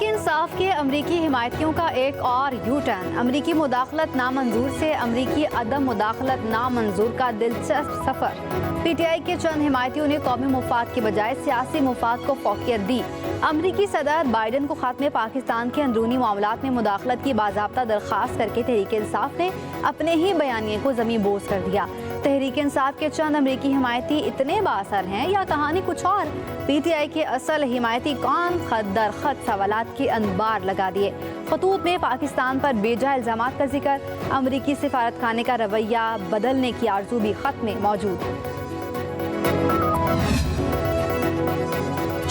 तहरीक इंसाफ के अमरीकी हिमायतियों का एक और यू टर्न। अमरीकी मुदाखलत नामंजूर से अमरीकी अदम मुदाखलत नामंजूर का दिलचस्प सफर। PTI के चंद हिमायतियों ने कौमी मुफाद के बजाय सियासी मुफाद को फौकियत दी। अमरीकी सदर बाइडन को खत्म पाकिस्तान के अंदरूनी मामलात में मुदाखलत की बाज़ाब्ता दरख्वास्त करके तहरीक इंसाफ ने अपने ही बयानिए को ज़मीन बोझ कर दिया। तहरीक इंसाफ के चंद अमरीकी हिमायती इतने बाअसर हैं या कहानी कुछ और? PTI के असल हिमायती कौन खत दर खत सवालात के अंबार लगा दिए। खतूत में पाकिस्तान पर बेजा इल्जामात का जिक्र, अमरीकी सिफारत खाने का रवैया बदलने की आरजू भी खत में मौजूद।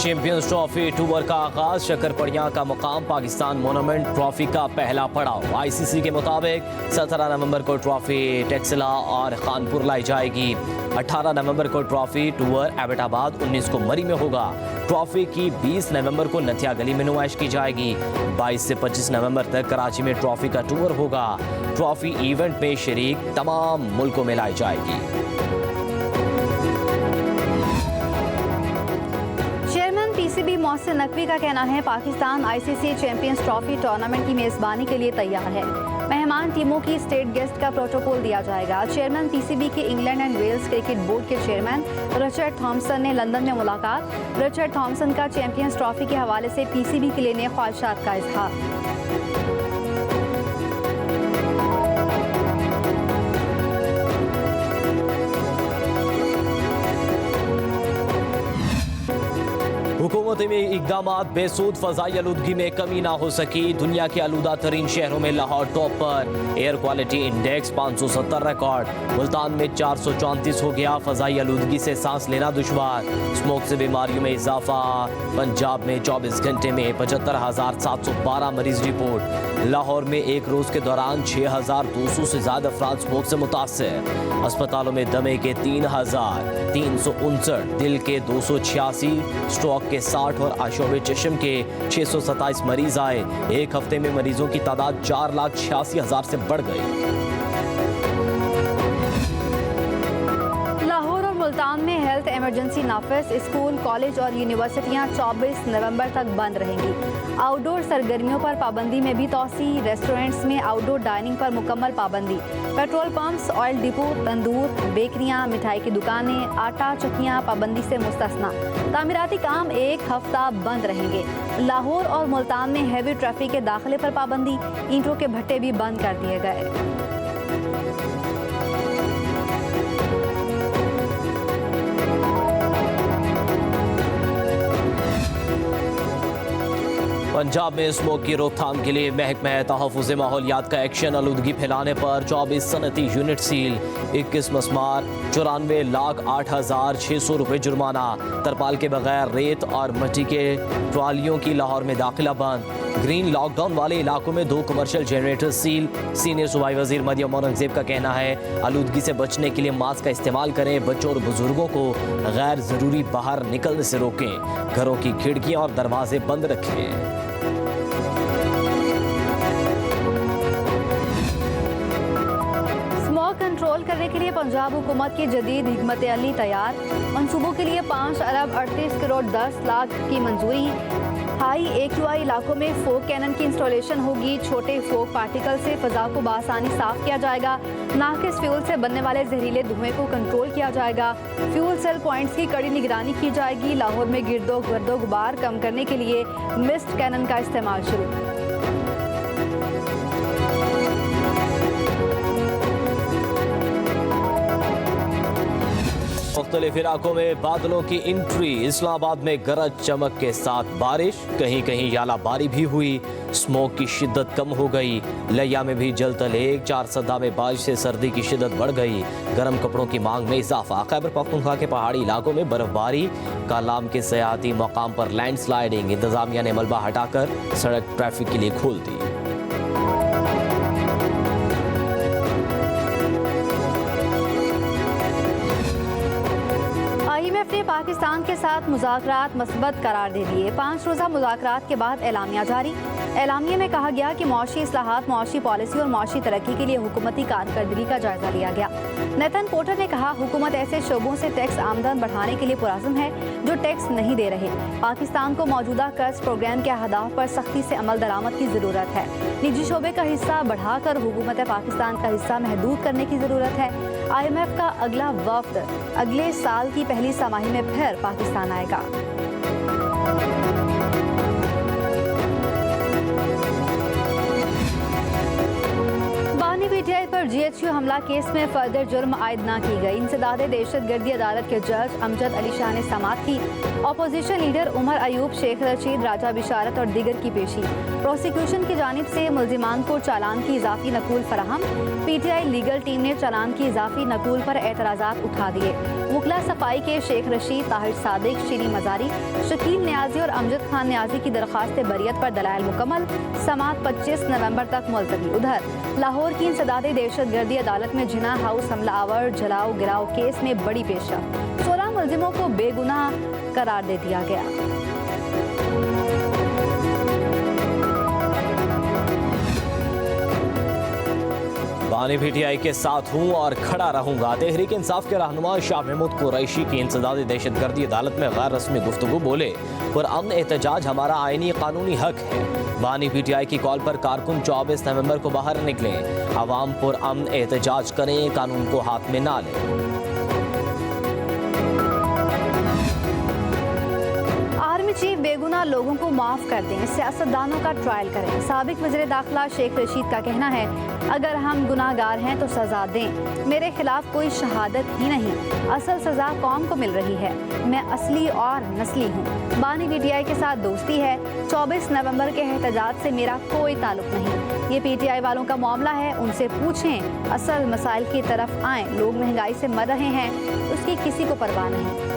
चैंपियंस ट्रॉफी टूर का आगाज, शक्करपड़िया का मुकाम पाकिस्तान मोनूमेंट ट्रॉफी का पहला पड़ाव। ICC के मुताबिक 17 नवंबर को ट्रॉफी टेक्सला और खानपुर लाई जाएगी। 18 नवंबर को ट्रॉफी टूर एबटाबाद, 19 को मरी में होगा। ट्रॉफी की 20 नवंबर को नथिया गली में नुमाइश की जाएगी। 22 से 25 नवंबर तक कराची में ट्रॉफी का टूर होगा। ट्रॉफी इवेंट में शरीक तमाम मुल्कों में लाई जाएगी। PCB मोहसिन नकवी का कहना है Pakistan ICC champions trophy tournament की मेज़बानी के लिए तैयार है। मेहमान टीमों की स्टेट गेस्ट का प्रोटोकॉल दिया जाएगा। चेयरमैन PCB के England and Wales Cricket Board के चेयरमैन रिचर्ड थॉम्सन ने लंदन में मुलाकात। रिचर्ड थॉम्सन का चैंपियंस ट्रॉफी के हवाले से PCB के लिए नए ख्वाहिशात का इजहार। हुकूमत में इकदामात, बेसूद फजाई आलूदगी में कमी ना हो सकी। दुनिया के आलूदा तरीन शहरों में लाहौर टॉप पर। Air quality index 570 record. Multan में 434 हो गया। फजाई आलूदगी से सांस लेना दुश्वार। स्मोक से बीमारियों में इजाफा। पंजाब में 24 घंटे में 75,712 मरीज रिपोर्ट। लाहौर में एक रोज के दौरान 6,200 से ज्यादा अफराद स्मोक से मुतासर। अस्पतालों में दमे के 3,359, दिल के 286, स्ट्रोक के 60 और आशोब चश्म के 627 मरीज आए। एक हफ्ते में मरीजों की तादाद 4,86,000 से बढ़ गई। लाहौर और मुल्तान में हेल्थ इमरजेंसी नाफिज। स्कूल, कॉलेज और यूनिवर्सिटियां 24 नवंबर तक बंद रहेंगी। आउटडोर सरगर्मियों पर पाबंदी में भी तोसी। रेस्टोरेंट्स में आउटडोर डाइनिंग पर मुकम्मल पाबंदी। पेट्रोल पंप्स, ऑयल डिपो, तंदूर, बेकरियां, मिठाई की दुकानें, आटा चक्कियां पाबंदी से मुस्तस्ना। तामीराती काम एक हफ्ता बंद रहेंगे। लाहौर और मुल्तान में हैवी ट्रैफिक के दाखिले पर पाबंदी। ईंटों के भट्टे भी बंद कर दिए गए। पंजाब में स्मोक की रोकथाम के लिए महकमा तहफ़्फ़ुज़ माहौलियात का एक्शन। आलूदगी फैलाने पर 24 सनती यूनिट सील। 21 मस्मार, 94,08,600 रुपये जुर्माना। तरपाल के बगैर रेत और मिट्टी के ट्रालियों की लाहौर में दाखिला बंद। ग्रीन लॉकडाउन वाले इलाकों में 2 कमर्शियल जनरेटर सील। सीनियर सूबाई वज़ीर मरियम औरंगज़ेब का कहना है आलूदगी से बचने के लिए मास्क का इस्तेमाल करें। बच्चों और बुजुर्गों को गैर ज़रूरी बाहर निकलने से रोकें। घरों की खिड़कियाँ और दरवाजे बंद रखें। कंट्रोल करने के लिए पंजाब हुकूमत की जदीद हिकमत अमली तैयार। मंसूबों के लिए 5 अरब 38 करोड़ 10 लाख की मंजूरी। हाई AQI इलाकों में फोक कैनन की इंस्टॉलेशन होगी। छोटे फोक पार्टिकल से फजा को बआसानी साफ किया जाएगा। नाकिस फ्यूल से बनने वाले जहरीले धुएं को कंट्रोल किया जाएगा। फ्यूल सेल पॉइंट्स की कड़ी निगरानी की जाएगी। लाहौर में गर्दो गुबार कम करने के लिए मिस्ट कैनन का इस्तेमाल शुरू। मुख्तलिफ इलाकों में बादलों की एंट्री। इस्लामाबाद में गरज चमक के साथ बारिश, कहीं कहीं यालाबारी भी हुई। स्मोक की शिद्दत कम हो गई। लिया में भी जलतलेग। 4 सदा में बारिश से सर्दी की शिद्दत बढ़ गई। गर्म कपड़ों की मांग में इजाफा। खैबर पख्तूनख्वा के पहाड़ी इलाकों में बर्फबारी। कालाम के सयाहती मकाम पर लैंडस्लाइडिंग। इंतजामिया ने मलबा हटाकर सड़क ट्रैफिक के लिए खोल दी। IMF ने पाकिस्तान के साथ मुज़ाकरात मस्बत करार दे दिए। 5 रोज़ा मुज़ाकरात के बाद एलामिया जारी। एलामिया में कहा गया कि मुआशी इस्लाहात, मुआशी पॉलिसी और मुआशी तरक्की के लिए हुकूमती कारकर्दगी का जायजा लिया गया। नेतन पोर्टर ने कहा, हुकूमत ऐसे शोबों से टैक्स आमदन बढ़ाने के लिए पुरज़म है जो टैक्स नहीं दे रहे। पाकिस्तान को मौजूदा कर्ज प्रोग्राम के अहदाफ पर सख्ती से अमल दरामद की ज़रूरत है। निजी शोबे का हिस्सा बढ़ाकर हुकूमत पाकिस्तान का हिस्सा महदूद करने की ज़रूरत है। IMF का अगला वफ्द अगले साल की पहली छमाही में फिर पाकिस्तान आएगा। PTI पर GHQ हमला केस में फर्दर जुर्म आयद न की गई। इंसदाद दहशतगर्दी अदालत के जज अमजद अली शाह ने समाअत की। अपोजिशन लीडर उमर अयूब, शेख रशीद, राजा बिशारत और दीगर की पेशी। प्रोसिक्यूशन की जानिब से मुल्जिमान को चालान की इजाफी नकूल फराहम। PTI लीगल टीम ने चालान की इजाफी नकूल पर एतराज़ात उठा दिए। वकला सफाई के शेख रशीद, ताहिर सादिक, शीरी मजारी, शकील न्याजी और अमजद खान न्याजी की दरख्वास्त बरियत पर दलाइल मुकम्मल। समाअत 25 नवंबर तक मुलतवी। उधर लाहौर की इंसदाद दहशतगर्दी अदालत में जिना हाउस हमला आवर जलाओ गिराओ केस में बड़ी पेशरफ्त। 16 मुल्जिमों को बेगुनाह करार दे दिया गया। बानी PTI के साथ हूँ और खड़ा रहूंगा। तहरीक इंसाफ के रहनुमा शाह महमूद कुरैशी की इंसदाद दहशतगर्दी अदालत में गैर रस्मी गुफ्तगू बोले, पुरअमन एहतजाज हमारा आईनी कानूनी हक है। बानी PTI की कॉल पर कारकुन 24 नवंबर को बाहर निकले। अवाम पुरअमन एहतजाज करें, कानून को हाथ में ना लें। आर्मी चीफ बेगुनाह लोगों को माफ कर दें, सियासतदानों का ट्रायल करें। साबिक वज़ीर दाखिला शेख रशीद का कहना है, अगर हम गुनाहगार हैं तो सजा दें। मेरे खिलाफ कोई शहादत ही नहीं, असल सजा कौम को मिल रही है। मैं असली और नस्ली हूँ। बानी PTI के साथ दोस्ती है। 24 नवंबर के एहतजाज से मेरा कोई ताल्लुक नहीं। ये PTI वालों का मामला है, उनसे पूछें। असल मसाइल की तरफ आएँ। लोग महंगाई से मर रहे हैं, उसकी किसी को परवाह नहीं।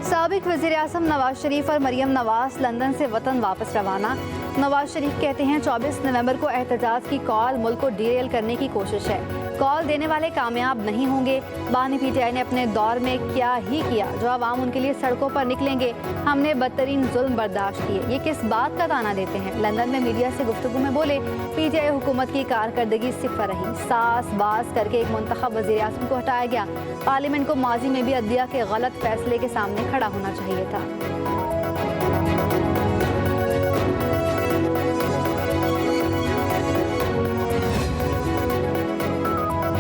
साबिक वज़ीर आज़म नवाज शरीफ और मरियम नवाज लंदन से वतन वापस रवाना। नवाज शरीफ कहते हैं, 24 नवंबर को एहतजाज की कॉल मुल्क को डिरेल करने की कोशिश है। कॉल देने वाले कामयाब नहीं होंगे। बानी PTI ने अपने दौर में क्या ही किया जो आवाम उनके लिए सड़कों पर निकलेंगे। हमने बदतरीन जुल्म बर्दाश्त किए, ये किस बात का ताना देते हैं। लंदन में मीडिया से गुफ्तगू में बोले, PTI हुकूमत की कारकर्दगी सिफर रही। सास बास करके एक मुंतखब वज़ीर आज़म को हटाया गया। पार्लियामेंट को माजी में भी अदलिया के गलत फैसले के सामने खड़ा होना चाहिए था।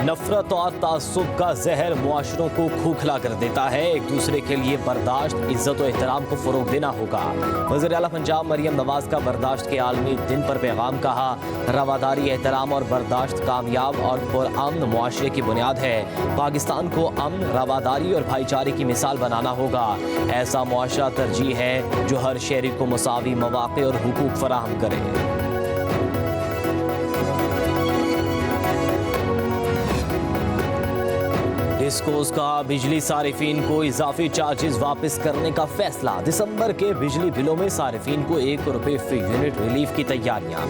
नफरत और तासुब का जहर मुआशरों को खोखला कर देता है। एक दूसरे के लिए बर्दाश्त, इज्जत और एहतराम को फरोग देना होगा। वज़ीर आला पंजाब मरियम नवाज का बर्दाश्त के आलमी दिन पर पैगाम कहा, रवादारी, एहतराम और बर्दाश्त कामयाब और पुरअमन मुआशरे की बुनियाद है। पाकिस्तान को अमन, रवादारी और भाईचारे की मिसाल बनाना होगा। ऐसा मुआशरा तरजीह है जो हर शहरी को मुसावी मौक़े और हुकूक फराहम करे। डिस्कोस का बिजली सारिफीन को इजाफी चार्जेस वापस करने का फैसला। दिसंबर के बिजली बिलों में सारिफीन को ₹1 फी यूनिट रिलीफ की तैयारियां।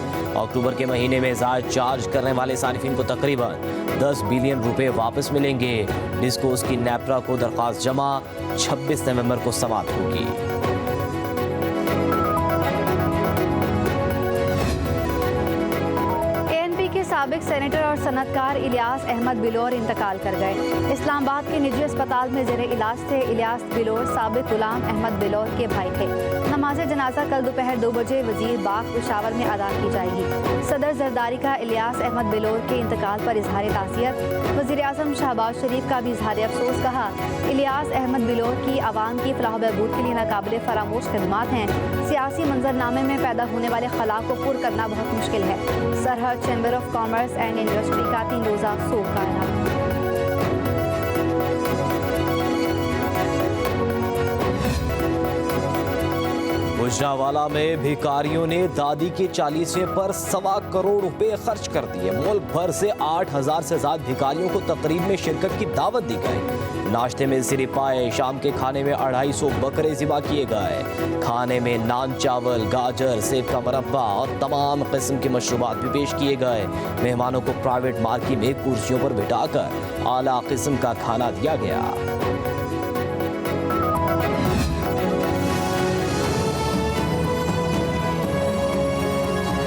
अक्टूबर के महीने में ज़ायद चार्ज करने वाले सारिफीन को तकरीबन ₹10 बिलियन वापस मिलेंगे। डिस्कोस की नेपरा को दरख्वास्त जमा 26 नवंबर को समाप्त होगी। साबिक सेनेटर और सनतकार इलियास अहमद बिलोर इंतकाल कर गए। इस्लामाबाद के निजी अस्पताल में जेरे इलाज थे। इलियास बिलोर साबिक गुलाम अहमद बिलोर के भाई थे। नमाज जनाजा कल दोपहर 2 बजे वजीर बाग पेशावर में अदा की जाएगी। सदर जरदारी का इलियास अहमद बिलोर के इंतकाल पर इजहार ताज़ियत। वज़ीर आज़म शहबाज शरीफ का भी इजहार अफसोस। कहा, इलियास अहमद बिलोर की आवाम की फलाह बहबूद के लिए नाकाबिले फरामोश खदमात हैं। सियासी मंजरनामे में पैदा होने वाले खला को पुर करना बहुत मुश्किल है। सरहद chamber of commerce and industry का 3 रोज़ा शोक का ऐलान। गुजरांवाला में भिखारियों ने दादी के 40वें पर ₹1.25 करोड़ खर्च कर दिए। मुल्क भर से 8,000 से ज्यादा भिखारियों को तकरीब में शिरकत की दावत दी गई। नाश्ते में सिर्फ पाए, शाम के खाने में 250 बकरे ज़िबा किए गए। खाने में नान, चावल, गाजर, सेब का मुरब्बा और तमाम किस्म के मशरूबात भी पेश किए गए। मेहमानों को प्राइवेट मार्की में कुर्सियों पर बिठाकर आला किस्म का खाना दिया गया।